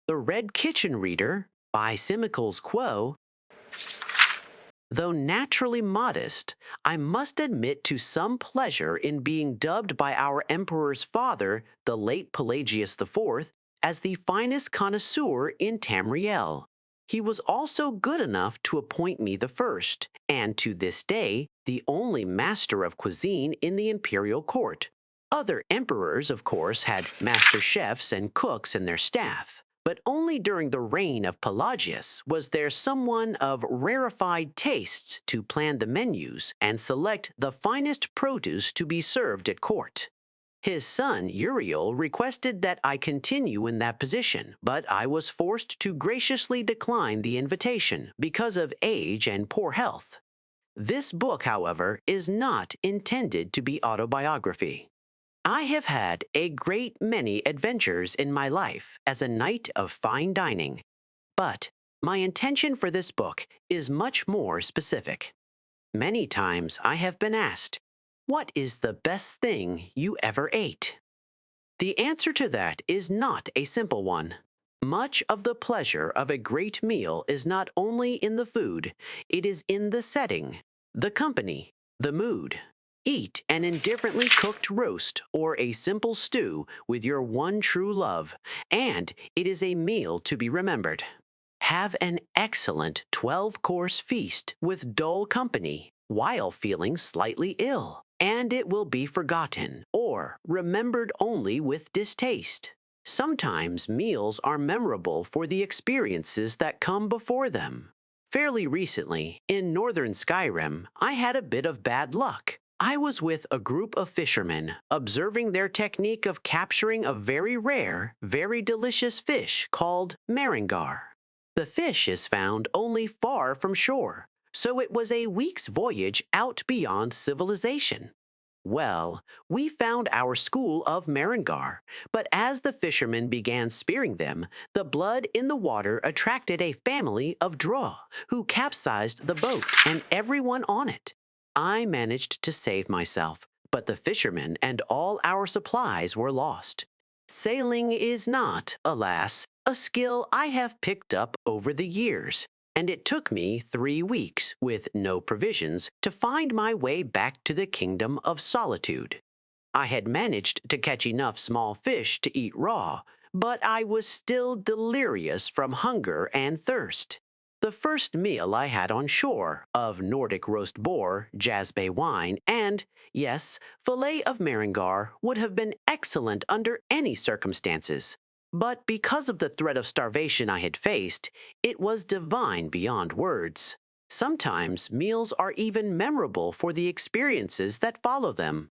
The Red Kitchen Reader by Simicles Quo. Though naturally modest, I must admit to some pleasure in being dubbed by our emperor's father, the late Pelagius IV, as the finest connoisseur in Tamriel. He was also good enough to appoint me the first, and to this day, the only master of cuisine in the imperial court. Other emperors, of course, had master chefs and cooks in their staff. But only during the reign of Pelagius was there someone of rarefied tastes to plan the menus and select the finest produce to be served at court. His son, Uriel, requested that I continue in that position, but I was forced to graciously decline the invitation because of age and poor health. This book, however, is not intended to be autobiography. I have had a great many adventures in my life as a knight of fine dining, but my intention for this book is much more specific. Many times I have been asked, "What is the best thing you ever ate?" The answer to that is not a simple one. Much of the pleasure of a great meal is not only in the food, it is in the setting, the company, the mood. Eat an indifferently cooked roast or a simple stew with your one true love, and it is a meal to be remembered. Have an excellent 12-course feast with dull company while feeling slightly ill, and it will be forgotten or remembered only with distaste. Sometimes meals are memorable for the experiences that come before them. Fairly recently, in northern Skyrim, I had a bit of bad luck. I was with a group of fishermen, observing their technique of capturing a very rare, very delicious fish called maringar. The fish is found only far from shore, so it was a week's voyage out beyond civilization. Well, we found our school of maringar, but as the fishermen began spearing them, the blood in the water attracted a family of draw, who capsized the boat and everyone on it. I managed to save myself, but the fishermen and all our supplies were lost. Sailing is not, alas, a skill I have picked up over the years, and it took me 3 weeks, with no provisions, to find my way back to the kingdom of solitude. I had managed to catch enough small fish to eat raw, but I was still delirious from hunger and thirst. The first meal I had on shore, of Nordic roast boar, jaspe wine, and, yes, fillet of maringar, would have been excellent under any circumstances. But because of the threat of starvation I had faced, it was divine beyond words. Sometimes meals are even memorable for the experiences that follow them.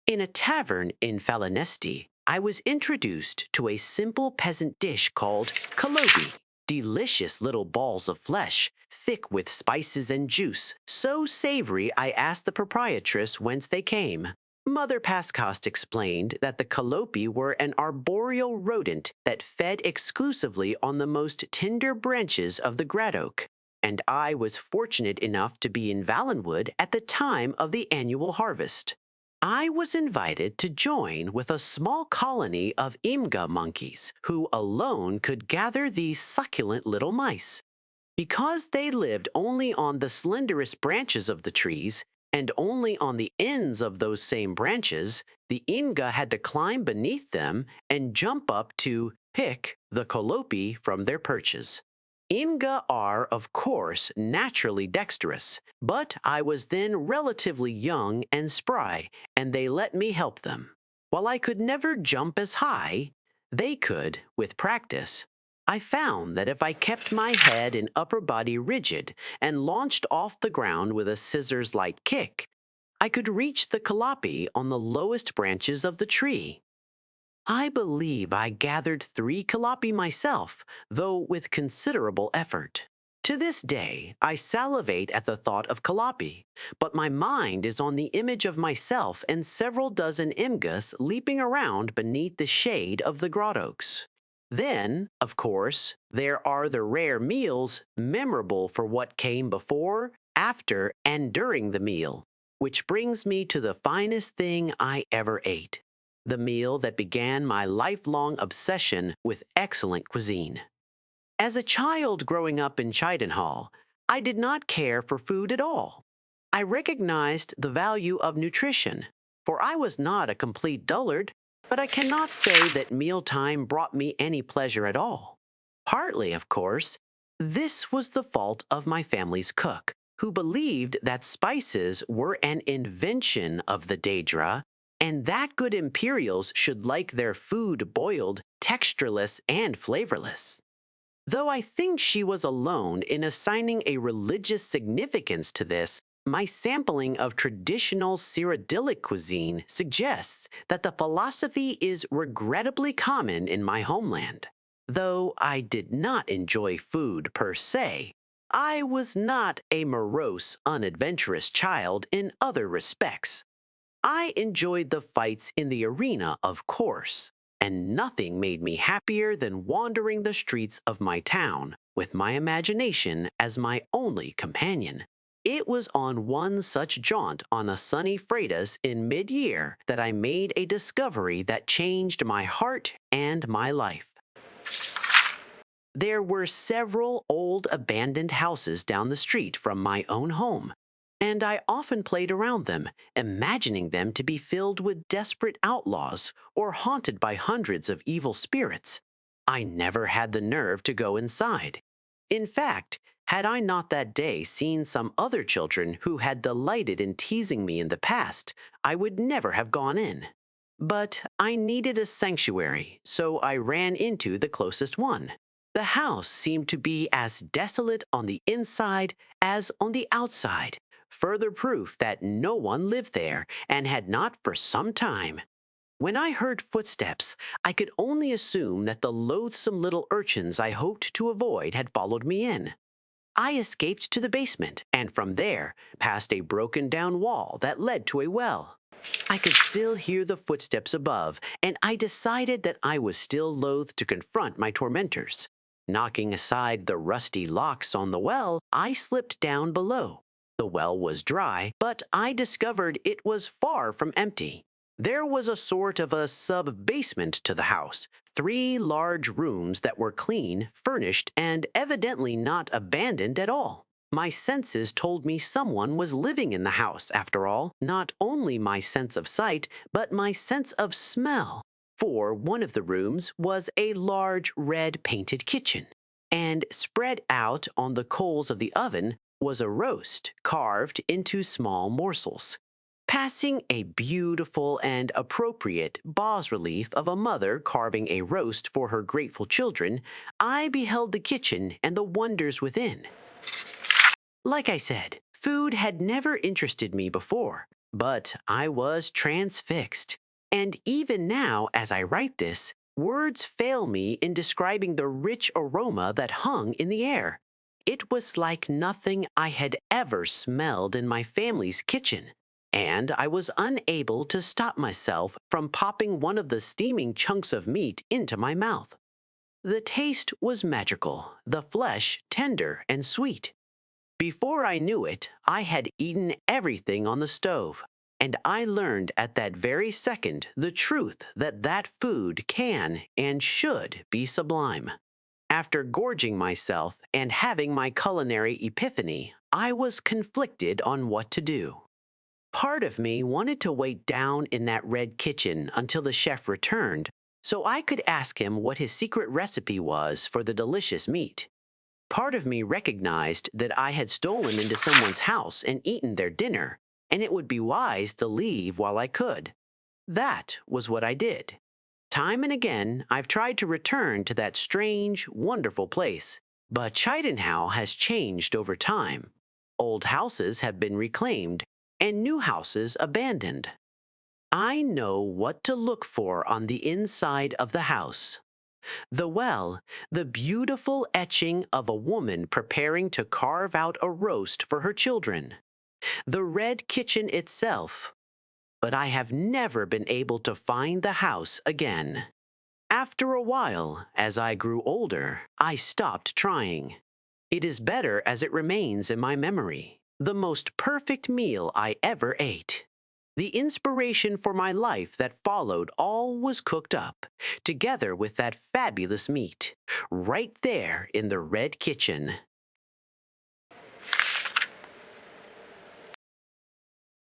In a tavern in Falinesti, I was introduced to a simple peasant dish called kalobi. Delicious little balls of flesh, thick with spices and juice, so savory I asked the proprietress whence they came. Mother Pascost explained that the calliope were an arboreal rodent that fed exclusively on the most tender branches of the gradoke, and I was fortunate enough to be in Valenwood at the time of the annual harvest. I was invited to join with a small colony of Imga monkeys, who alone could gather these succulent little mice. Because they lived only on the slenderest branches of the trees, and only on the ends of those same branches, the Imga had to climb beneath them and jump up to pick the calliope from their perches. Imga are, of course, naturally dexterous, but I was then relatively young and spry, and they let me help them. While I could never jump as high, they could with practice. I found that if I kept my head and upper body rigid and launched off the ground with a scissors-like kick, I could reach the calliope on the lowest branches of the tree. I believe I gathered 3 calliope myself, though with considerable effort. To this day, I salivate at the thought of calliope, but my mind is on the image of myself and several dozen imgas leaping around beneath the shade of the grottoes. Then, of course, there are the rare meals memorable for what came before, after, and during the meal, which brings me to the finest thing I ever ate. The meal that began my lifelong obsession with excellent cuisine. As a child growing up in Chidenhall, I did not care for food at all. I recognized the value of nutrition, for I was not a complete dullard, but I cannot say that mealtime brought me any pleasure at all. Partly, of course, this was the fault of my family's cook, who believed that spices were an invention of the Daedra, and that good Imperials should like their food boiled, textureless, and flavorless. Though I think she was alone in assigning a religious significance to this, my sampling of traditional Cyrodiilic cuisine suggests that the philosophy is regrettably common in my homeland. Though I did not enjoy food per se, I was not a morose, unadventurous child in other respects. I enjoyed the fights in the arena, of course, and nothing made me happier than wandering the streets of my town with my imagination as my only companion. It was on one such jaunt on a sunny Freitas in mid-year that I made a discovery that changed my heart and my life. There were several old abandoned houses down the street from my own home, and I often played around them, imagining them to be filled with desperate outlaws or haunted by hundreds of evil spirits. I never had the nerve to go inside. In fact, had I not that day seen some other children who had delighted in teasing me in the past, I would never have gone in. But I needed a sanctuary, so I ran into the closest one. The house seemed to be as desolate on the inside as on the outside, further proof that no one lived there and had not for some time. When I heard footsteps, I could only assume that the loathsome little urchins I hoped to avoid had followed me in. I escaped to the basement, and from there, past a broken-down wall that led to a well. I could still hear the footsteps above, and I decided that I was still loath to confront my tormentors. Knocking aside the rusty locks on the well, I slipped down below. The well was dry, but I discovered it was far from empty. There was a sort of a sub-basement to the house, 3 large rooms that were clean, furnished, and evidently not abandoned at all. My senses told me someone was living in the house, after all, not only my sense of sight, but my sense of smell. For one of the rooms was a large red-painted kitchen, and spread out on the coals of the oven was a roast carved into small morsels. Passing a beautiful and appropriate bas-relief of a mother carving a roast for her grateful children, I beheld the kitchen and the wonders within. Like I said, food had never interested me before, but I was transfixed. And even now, as I write this, words fail me in describing the rich aroma that hung in the air. It was like nothing I had ever smelled in my family's kitchen, and I was unable to stop myself from popping one of the steaming chunks of meat into my mouth. The taste was magical, the flesh tender and sweet. Before I knew it, I had eaten everything on the stove, and I learned at that very second the truth that that food can and should be sublime. After gorging myself and having my culinary epiphany, I was conflicted on what to do. Part of me wanted to wait down in that red kitchen until the chef returned, so I could ask him what his secret recipe was for the delicious meat. Part of me recognized that I had stolen into someone's house and eaten their dinner, and it would be wise to leave while I could. That was what I did. Time and again, I've tried to return to that strange, wonderful place, but Chidenhall has changed over time. Old houses have been reclaimed, and new houses abandoned. I know what to look for on the inside of the house. The well, the beautiful etching of a woman preparing to carve out a roast for her children. The red kitchen itself. But I have never been able to find the house again. After a while, as I grew older, I stopped trying. It is better as it remains in my memory, the most perfect meal I ever ate. The inspiration for my life that followed all was cooked up, together with that fabulous meat, right there in the red kitchen.